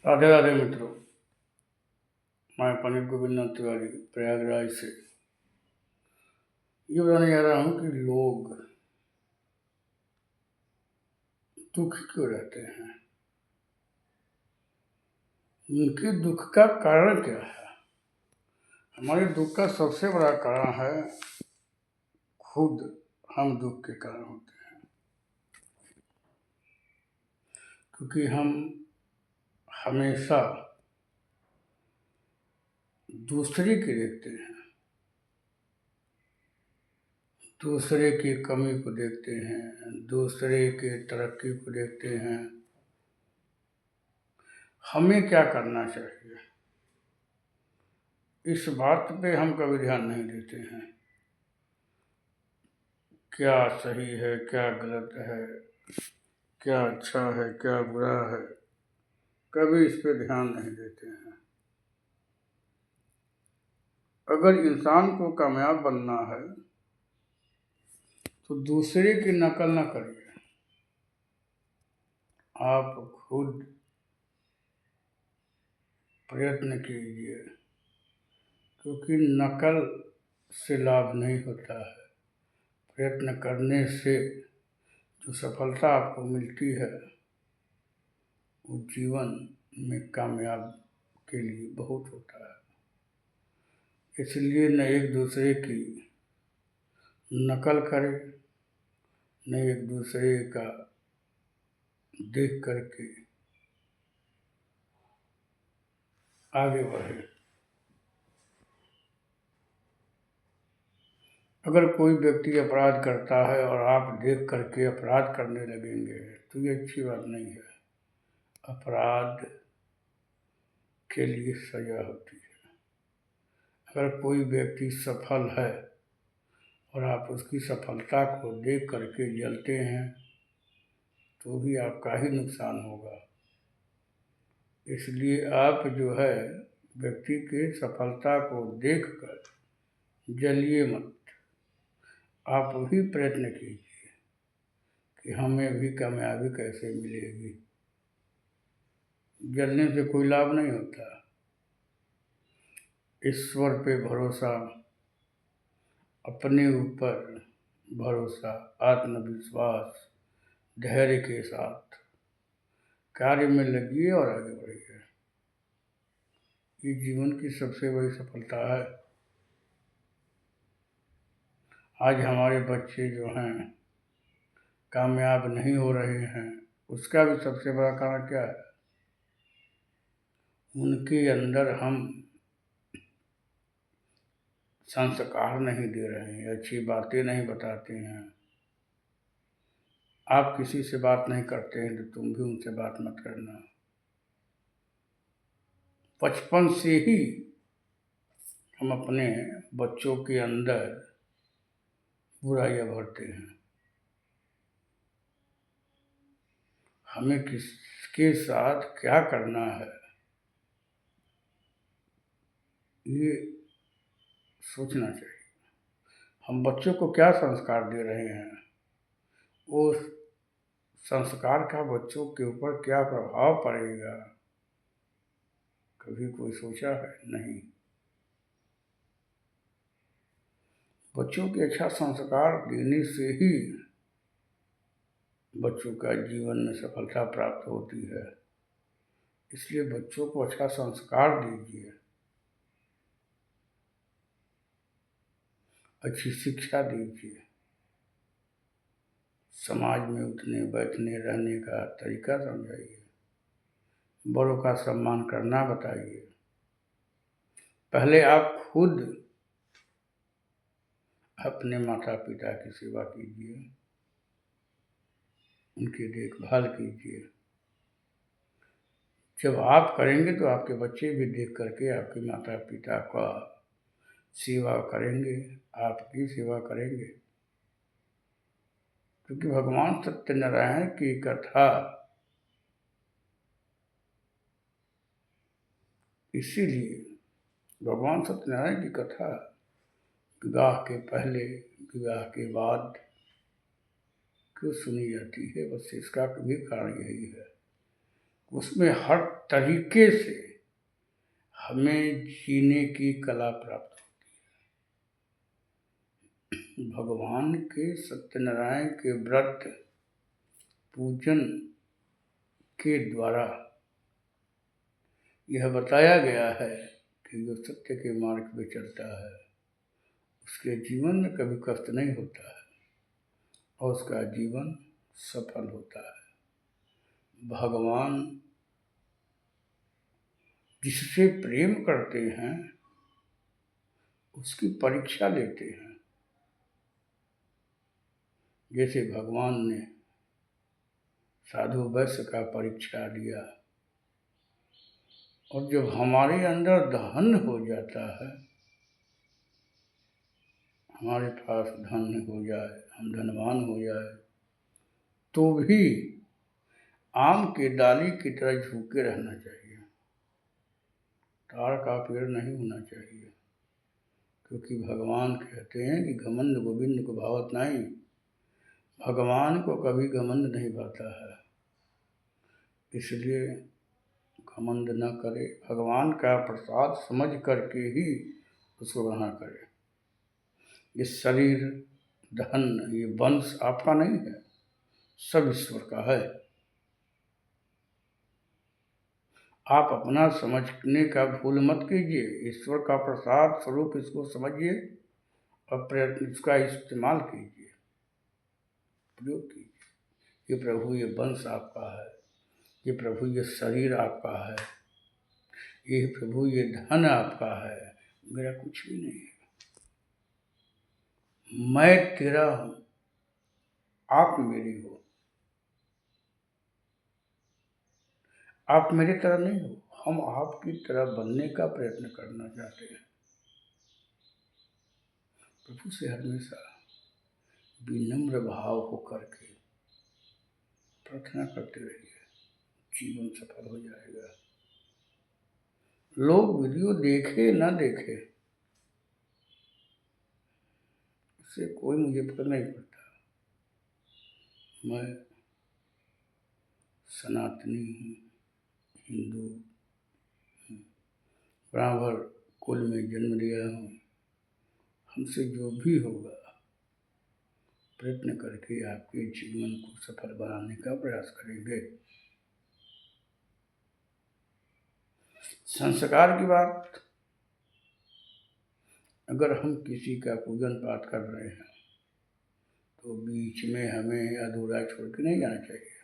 राधे राधे मित्रों, मैं पंडित गोविंदनाथ तिवारी प्रयागराज से ये बताने जा रहा हूँ कि लोग दुखी क्यों रहते हैं, उनके दुख का कारण क्या है। हमारे दुख का सबसे बड़ा कारण है खुद हम दुख के कारण होते हैं, क्योंकि हम हमेशा दूसरे के देखते हैं, दूसरे की कमी को देखते हैं, दूसरे के तरक्की को देखते हैं। हमें क्या करना चाहिए, इस बात पे हम कभी ध्यान नहीं देते हैं। क्या सही है, क्या गलत है, क्या अच्छा है, क्या बुरा है, कभी इस पे ध्यान नहीं देते हैं। अगर इंसान को कामयाब बनना है तो दूसरे की नकल न करिए, आप खुद प्रयत्न कीजिए, क्योंकि नकल से लाभ नहीं होता है। प्रयत्न करने से जो सफलता आपको मिलती है वो जीवन में कामयाब के लिए बहुत होता है। इसलिए न एक दूसरे की नकल करें, न एक दूसरे का देख करके आगे बढ़े। अगर कोई व्यक्ति अपराध करता है और आप देख करके अपराध करने लगेंगे तो ये अच्छी बात नहीं है। अपराध के लिए सजा होती है। अगर कोई व्यक्ति सफल है और आप उसकी सफलता को देख करके जलते हैं तो भी आपका ही नुकसान होगा। इसलिए आप जो है व्यक्ति के सफलता को देखकर जलिए मत, आप भी प्रयत्न कीजिए कि हमें भी कामयाबी कैसे मिलेगी। जलने से कोई लाभ नहीं होता। ईश्वर पे भरोसा, अपने ऊपर भरोसा, आत्मविश्वास, धैर्य के साथ कार्य में लगिए और आगे बढ़िए। ये जीवन की सबसे बड़ी सफलता है। आज हमारे बच्चे जो हैं कामयाब नहीं हो रहे हैं, उसका भी सबसे बड़ा कारण क्या है? उनके अंदर हम संस्कार नहीं दे रहे हैं, अच्छी बातें नहीं बताते हैं। आप किसी से बात नहीं करते हैं तो तुम भी उनसे बात मत करना। बचपन से ही हम अपने बच्चों के अंदर बुराइयां भरते हैं। हमें किसके साथ क्या करना है ये सोचना चाहिए। हम बच्चों को क्या संस्कार दे रहे हैं, वो संस्कार का बच्चों के ऊपर क्या प्रभाव पड़ेगा, कभी कोई सोचा है? नहीं। बच्चों के अच्छा संस्कार देने से ही बच्चों का जीवन में सफलता प्राप्त होती है। इसलिए बच्चों को अच्छा संस्कार दीजिए, अच्छी शिक्षा दीजिए, समाज में उठने बैठने रहने का तरीका समझाइए, बड़ों का सम्मान करना बताइए। पहले आप खुद अपने माता पिता की सेवा कीजिए, उनकी देखभाल कीजिए। जब आप करेंगे तो आपके बच्चे भी देख करके आपके माता पिता का सेवा करेंगे, आपकी सेवा करेंगे। क्योंकि भगवान सत्यनारायण की कथा इसीलिए भगवान सत्यनारायण की कथा विवाह के पहले, विवाह के बाद क्यों सुनी जाती है? बस इसका भी कारण यही है उसमें हर तरीके से हमें जीने की कला प्राप्त होती है। भगवान के सत्यनारायण के व्रत पूजन के द्वारा यह बताया गया है कि जो सत्य के मार्ग पे चलता है उसके जीवन में कभी कष्ट नहीं होता है और उसका जीवन सफल होता है। भगवान जिससे प्रेम करते हैं उसकी परीक्षा लेते हैं। जैसे भगवान ने साधु वैश्य का परीक्षा लिया, और जब हमारे अंदर धन हो जाता है, हमारे पास धन हो जाए, हम धनवान हो जाए, तो भी आम के डाली की तरह झुके रहना चाहिए, ताड़ का पेड़ नहीं होना चाहिए। क्योंकि भगवान कहते हैं कि घमंड गोविंद को भावत नहीं। भगवान को कभी घमंड नहीं भाता है, इसलिए घमंड न करे। भगवान का प्रसाद समझ करके ही उसको ग्रहण करे। ये शरीर, धन, ये वंश आपका नहीं है, सब ईश्वर का है। आप अपना समझने का भूल मत कीजिए। ईश्वर का प्रसाद स्वरूप इसको समझिए और प्रयत्न इसका इस्तेमाल कीजिए, प्रयोग कीजिए। ये प्रभु, ये वंश आपका है। ये प्रभु, ये शरीर आपका है। ये प्रभु, ये धन आपका है। मेरा कुछ भी नहीं है। मैं तेरा हूं, आप मेरी हो। आप मेरी तरह नहीं हो, हम आपकी तरह बनने का प्रयत्न करना चाहते हैं। प्रभु से हमेशा विनम्र भाव होकर के प्रार्थना करते रहिए, जीवन सफल हो जाएगा। लोग वीडियो देखे ना देखे, इससे कोई मुझे फर्क नहीं पड़ता। मैं सनातनी हूँ, हिंदू हूँ, ब्राह्मण कुल में जन्म लिया हूँ। हमसे जो भी होगा प्रयत्न करके आपके जीवन को सफल बनाने का प्रयास करेंगे। संस्कार की बात, अगर हम किसी का पूजन पाठ कर रहे हैं तो बीच में हमें अधूरा छोड़ के नहीं जाना चाहिए।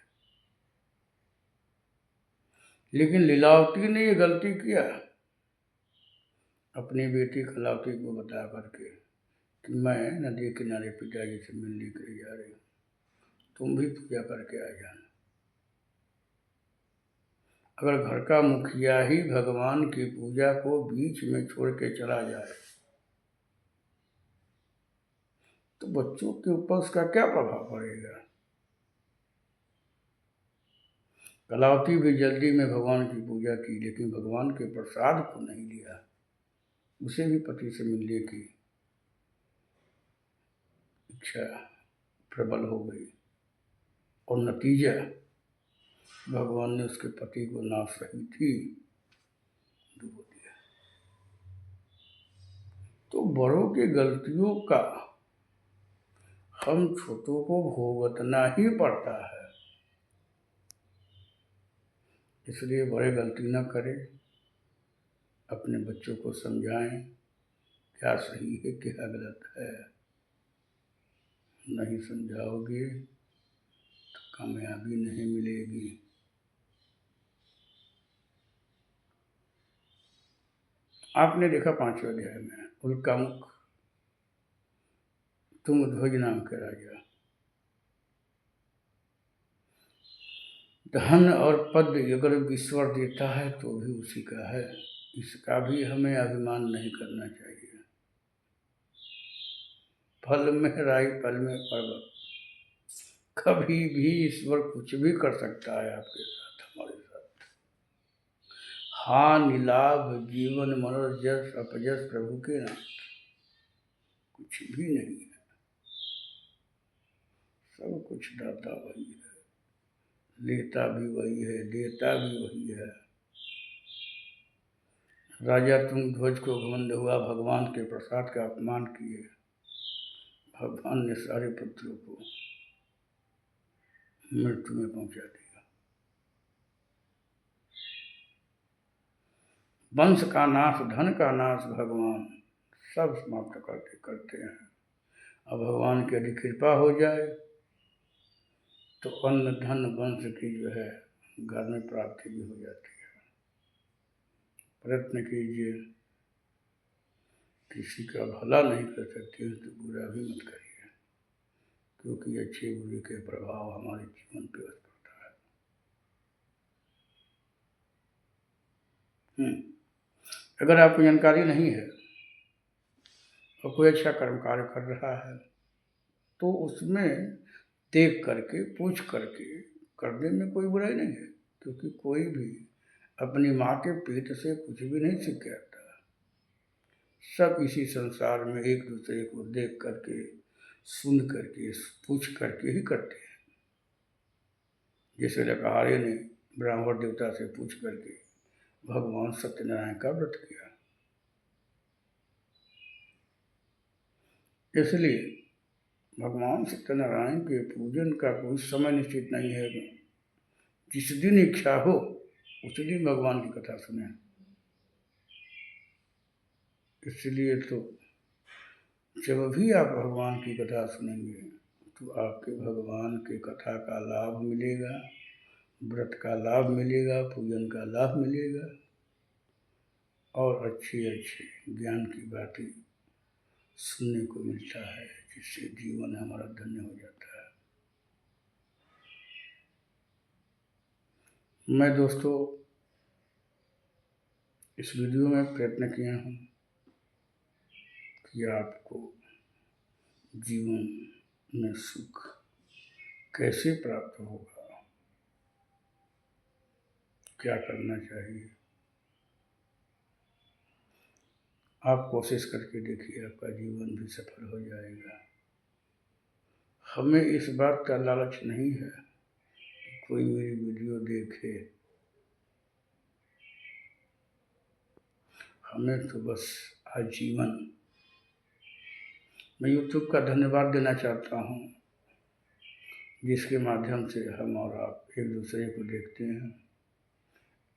लेकिन लीलावती ने ये गलती किया, अपनी बेटी कलावती को बता करके कि मैं नदी किनारे पिताजी से मिलने के लिए जा रही हूँ, तुम भी पूजा करके आ जाना। अगर घर का मुखिया ही भगवान की पूजा को बीच में छोड़ के चला जाए तो बच्चों के ऊपर उसका क्या प्रभाव पड़ेगा। कलावती भी जल्दी में भगवान की पूजा की, लेकिन भगवान के प्रसाद को नहीं लिया। उसे भी पति से मिलने की इच्छा प्रबल हो गई और नतीजा भगवान ने उसके पति को नाश रही थी डुबो दिया। तो बड़ों की गलतियों का हम छोटों को भुगतना ही पड़ता है। इसलिए बड़े गलती न करें, अपने बच्चों को समझाएं क्या सही है क्या गलत है। नहीं समझाओगे तो कामयाबी नहीं मिलेगी। आपने देखा 5वें अध्याय में उल्कामुख तुंगध्वज नाम के राजा धन और पद अगर ईश्वर देता है तो भी उसी का है, इसका भी हमें अभिमान नहीं करना चाहिए। फल में राई फल में पर्वत, कभी भी ईश्वर कुछ भी कर सकता है आपके साथ, हमारे साथ। हानि लाभ जीवन मनोरथ जस अपजस प्रभु के नाथ, कुछ भी नहीं है, सब कुछ दाता वही है। लेता भी वही है, देता भी वही है। राजा तुंग ध्वज को घमंड हुआ, भगवान के प्रसाद का अपमान किए। भगवान ने सारे पुत्रों को मृत्यु में पहुंचा दिया। वंश का नाश, धन का नाश भगवान सब समाप्त करते हैं। अब भगवान की यदि कृपा हो जाए तो अन्न धन वंश की जो है घर में प्राप्ति भी हो जाती है। प्रयत्न कीजिए, किसी का भला नहीं कर सकते तो बुरा भी मत करिए, क्योंकि अच्छे बुरे के प्रभाव हमारे जीवन पे पड़ता है। अगर आपको जानकारी नहीं है और कोई अच्छा कर्म कार्य कर रहा है तो उसमें देख करके, पूछ करके करने में कोई बुराई नहीं है, क्योंकि कोई भी अपनी माँ के पेट से कुछ भी नहीं सीख के आता। सब इसी संसार में एक दूसरे को देख करके, सुन करके, पूछ करके ही करते हैं। जैसे लकहारे ने ब्राह्मण देवता से पूछ करके भगवान सत्यनारायण का व्रत किया। इसलिए भगवान सत्यनारायण के पूजन का कोई समय निश्चित नहीं है। जिस दिन इच्छा हो उस दिन भगवान की कथा सुने। इसलिए तो जब भी आप भगवान की कथा सुनेंगे तो आपके भगवान के कथा का लाभ मिलेगा, व्रत का लाभ मिलेगा, पूजन का लाभ मिलेगा और अच्छी अच्छी ज्ञान की बातें सुनने को मिलता है, जिससे जीवन हमारा धन्य हो जाता है। मैं दोस्तों इस वीडियो में प्रयत्न किया हूँ कि आपको जीवन में सुख कैसे प्राप्त होगा, क्या करना चाहिए, आप कोशिश करके देखिए, आपका जीवन भी सफल हो जाएगा। हमें इस बात का लालच नहीं है कि कोई मेरी वीडियो देखे, हमें तो बस आजीवन। मैं यूट्यूब का धन्यवाद देना चाहता हूँ, जिसके माध्यम से हम और आप एक दूसरे को देखते हैं,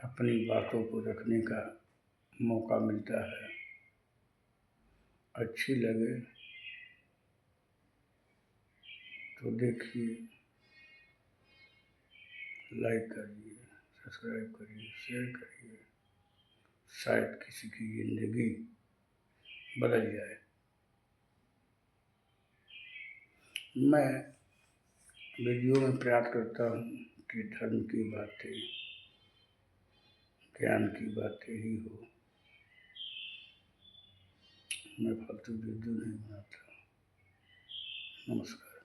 अपनी बातों को रखने का मौका मिलता है। अच्छी लगे तो देखिए, लाइक करिए, सब्सक्राइब करिए, शेयर करिए, शायद किसी की ज़िंदगी बदल जाए। मैं वीडियो में प्रयास करता हूँ कि धर्म की बातें, ज्ञान की बातें ही हो। मैं फालतू वीडियो नहीं बनाता। नमस्कार।